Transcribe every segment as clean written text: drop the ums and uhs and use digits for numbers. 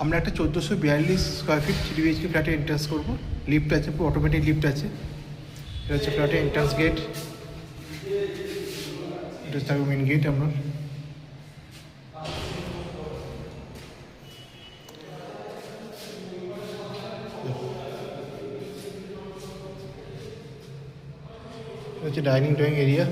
আমরা একটা 1442 square feet 3 BHK ফ্ল্যাটে এন্ট্রান্স করবো। লিফট আছে, অটোমেটিক লিফট আছে। এটা হচ্ছে ফ্ল্যাটে এন্ট্রান্স গেট, এটা হচ্ছে মেন গেট আপনার। এটা হচ্ছে dining drawing area.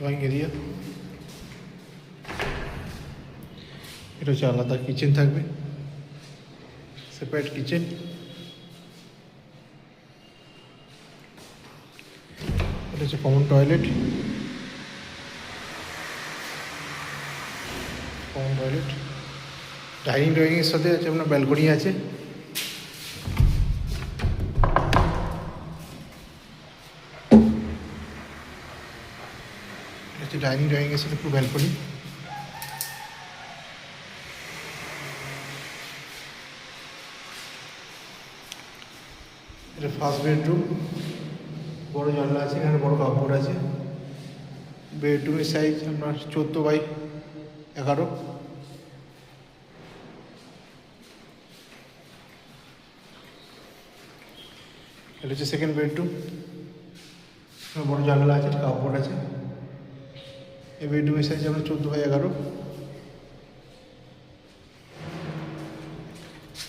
Drawing area, এটা হচ্ছে আলাদা কিচেন থাকবে, সেপারেট কিচেন। এটা হচ্ছে কমন টয়লেট, ডাইনিং ড্রয়িংয়ের সাথে আছে আপনার ব্যালকনি আছে। এটা হচ্ছে ডাইনিং ড্রয়িংয়ের সাথে পুরো ব্যালকনি। এটা ফার্স্ট বেডরুম, বড় জানলা আছে, এখানে বড় কাপড় আছে। বেডরুমের সাইজ আপনার 14x11। এটা হচ্ছে সেকেন্ড বেডরুম, বড় জানলা আছে, কাপড় আছে। এই বেডরুমের সাইজ আপনার 14x11।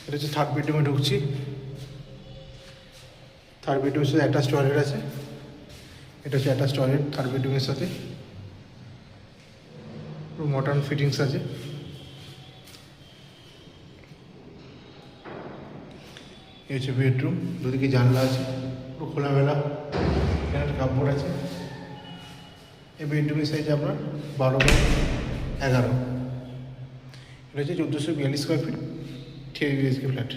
এটা হচ্ছে থার্ড বেডরুমে ঢুকছি। থার্ড বেডরুমের সাথে অ্যাটাচ টয়লেট আছে। এটা হচ্ছে অ্যাটাচ টয়লেট থার্ড বেডরুমের সাথে, পুরো মডার্ন ফিটিংস আছে। এই হচ্ছে বেডরুম, দুদিকে জানলা আছে, পুরো খোলামেলা, এখানে একটা কাপড় আছে। এই বেডরুমের সাইজ আপনার 12x11। এটা হচ্ছে 1442 স্কোয়ার ফিট 3 বিএইচকে ফ্ল্যাট।